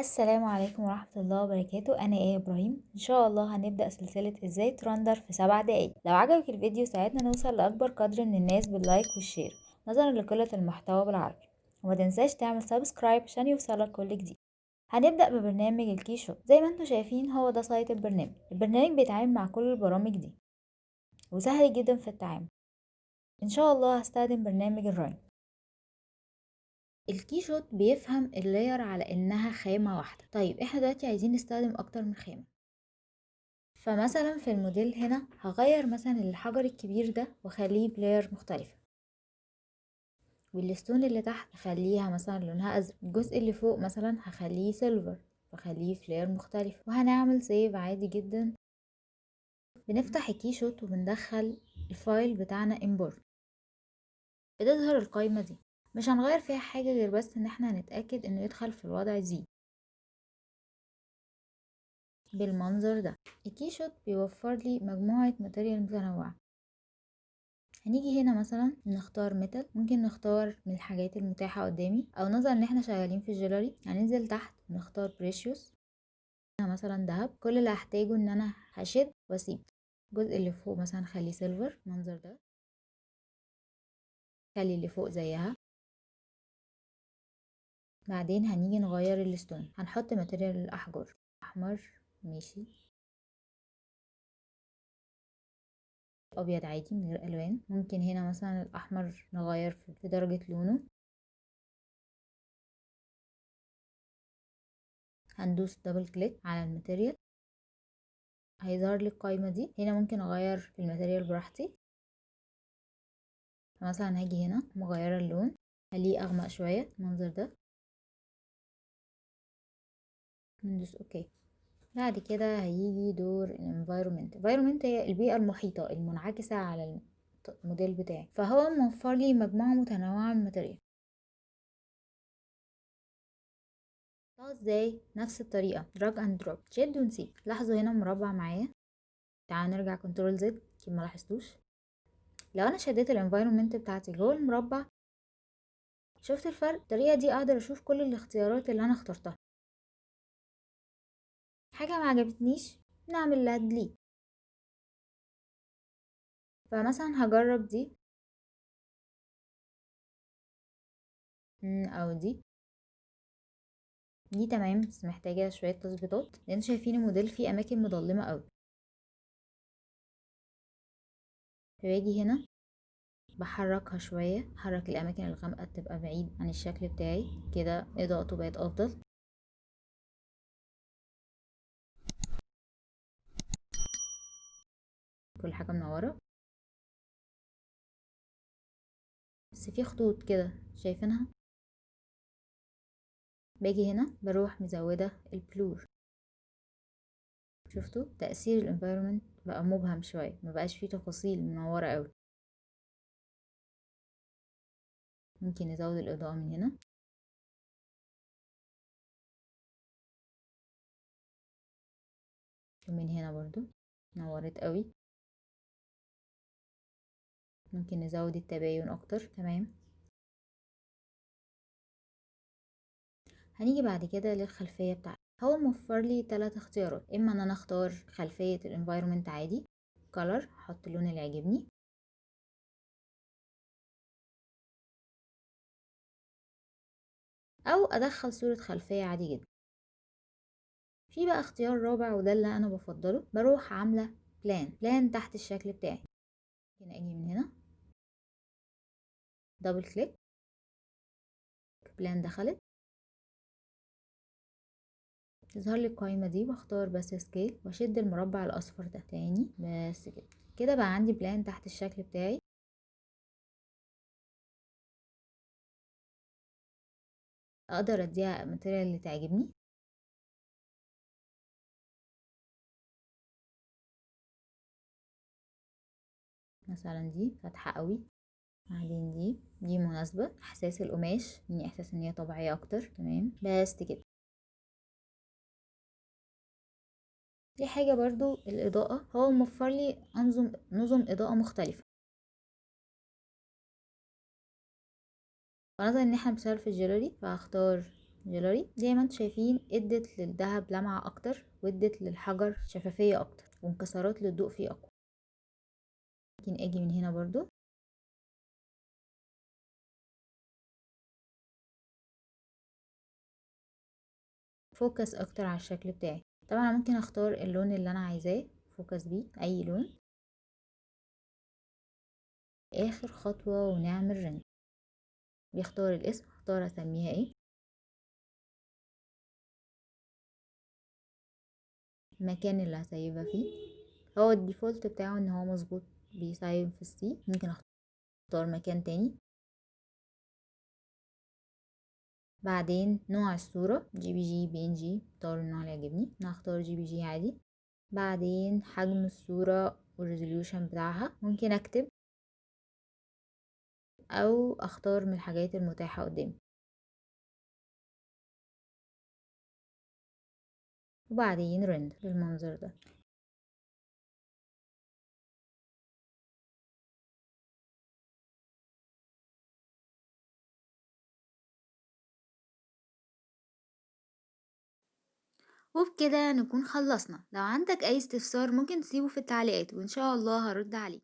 السلام عليكم ورحمة الله وبركاته. أنا إبراهيم. إن شاء الله هنبدأ سلسلة إزاي ترندر في 7 دقايق. لو عجبك الفيديو ساعدنا نوصل لأكبر قدر من الناس باللايك والشير نظرا لقلة المحتوى بالعربي، وما تنساش تعمل سبسكرايب عشان يوصلك كل جديد. هنبدأ ببرنامج الكيشوت. زي ما انتم شايفين هو ده سايت البرنامج بيتعامل مع كل البرامج دي وسهل جدا في التعامل. إن شاء الله هستخدم برنامج الراين. الكيشوت بيفهم اللاير على إنها خامة واحدة. طيب احنا دلوقتي عايزين نستخدم أكتر من خامة، فمثلا في الموديل هنا هغير مثلا الحجر الكبير ده واخليه بلاير مختلفة، والستون اللي تحت هخليها مثلا لونها ازرق، الجزء اللي فوق مثلا هخليه سيلفر واخليه في لاير مختلف، وهنعمل سيف عادي جدا. بنفتح الكيشوت وبندخل الفايل بتاعنا امبورت. بتظهر القائمة دي، مش هنغير فيها حاجة غير بس ان احنا هنتأكد انه يدخل في الوضع زي بالمنظر ده. الكيشوت بيوفر لي مجموعة ماتيريال متنوعة. هنيجي هنا مثلا نختار ميتال، ممكن نختار من الحاجات المتاحة قدامي، او نظرا ان احنا شغالين في الجولري هننزل تحت نختار بريشيوس. هنا مثلا دهب. كل اللي هحتاجه ان انا هشد واسيب. الجزء اللي فوق مثلا خليه سيلفر المنظر ده، خلي اللي فوق زيها. بعدين هنيجي نغير الستون، هنحط ماتيريال الاحجار احمر، ماشي، ابيض عادي من غير الوان. ممكن هنا مثلا الاحمر نغير في درجة لونه. هندوس دبل كليك على الماتيريال، هيظهر لي القائمة دي. هنا ممكن اغير في الماتيريال براحتي. فمثلا هاجي هنا مغيرة اللون، خليه اغمق شوية المنظر ده، ندوس اوكي. بعد كده هيجي دور الانفايرومنت. environment هي البيئة المحيطة المنعكسة على الموديل بتاعي، فهو موفر لي مجموعة متنوعة من الماتيريال. ازاي؟ نفس الطريقة، دراج اند دروب، شد ونسيب. لاحظوا هنا مربع معايا. تعالوا نرجع كنترول زد كده ما لاحظتوش. لو انا شديت الانفايرومنت بتاعتي جوه المربع، شفت الفرق؟ الطريقة دي اقدر اشوف كل الاختيارات اللي انا اخترتها. حاجة ما عجبتنيش نعمل لها ديليت. فمثلا هجرب دي او دي تمام، بس محتاجة شوية تظبيطات لان شايفين الموديل فيه اماكن مظلمة قوي. فباجي هنا بحركها شوية، حرك الاماكن الغامقة تبقى بعيد عن الشكل بتاعي كده، اضاءته بقت افضل. كل حاجة منورة، بس في خطوط كده شايفينها. باجي هنا بروح مزودة البلور. شفتوا تأثير الانفايرومنت بقى مبهم شوية، مبقاش فيه تفاصيل منورة قوي. ممكن نزود الإضاءة من هنا، ومن هنا برضو نورت قوي. ممكن نزود التباين اكتر. تمام. هنيجي بعد كده للخلفية بتاعتي. هو موفر لي 3 اختيارات، اما ان انا اختار خلفية الانفايرومنت عادي color، احط اللون اللي يعجبني، او ادخل صورة خلفية عادي جدا. في بقى اختيار رابع وده اللي انا بفضله، بروح عاملة بلان تحت الشكل بتاعي. ممكن اجي من هنا دبل كليك، بلان دخلت، تظهر لي القائمة دي، واختار بس سكيل واشد المربع الاصفر ده تاني. بس كده، كده بقى عندي بلان تحت الشكل بتاعي. اقدر اديها الماتيريال اللي تعجبني. مثلا دي فاتحة قوي، بعدين دي مناسبة، احساس القماش يعني احساس ان هي طبيعية اكتر. تمام، بس كده. دي حاجة برضو الاضاءة، هو موفر لي نظم اضاءة مختلفة. فنظرا ان احنا بنشتغل في الجولري فهختار جولري زي ما انتم شايفين ادت للذهب لمعة اكتر، وادت للحجر شفافية اكتر، وانكسارات للضوء فيه اقوى. ممكن اجي من هنا برضو فوكس اكتر على الشكل بتاعي. طبعا ممكن اختار اللون اللي انا عايزاه فوكس بيه، اي لون. اخر خطوة ونعمل رند. بيختار الاسم، اختار اسميها ايه، المكان اللي هسيبها فيه. هو الديفولت بتاعه ان هو مظبوط بيسيب في السي. ممكن اختار مكان تاني. بعدين نوع الصورة جي بي جي بي ان جي، اختار النوع اللي يعجبني. انا هختار جي بي جي عادي. بعدين حجم الصورة والريزوليوشن بتاعها ممكن اكتب او اختار من الحاجات المتاحة قدامي. وبعدين رند بالمنظر ده. وبكده نكون خلصنا. لو عندك اي استفسار ممكن تسيبه في التعليقات وان شاء الله هرد عليك.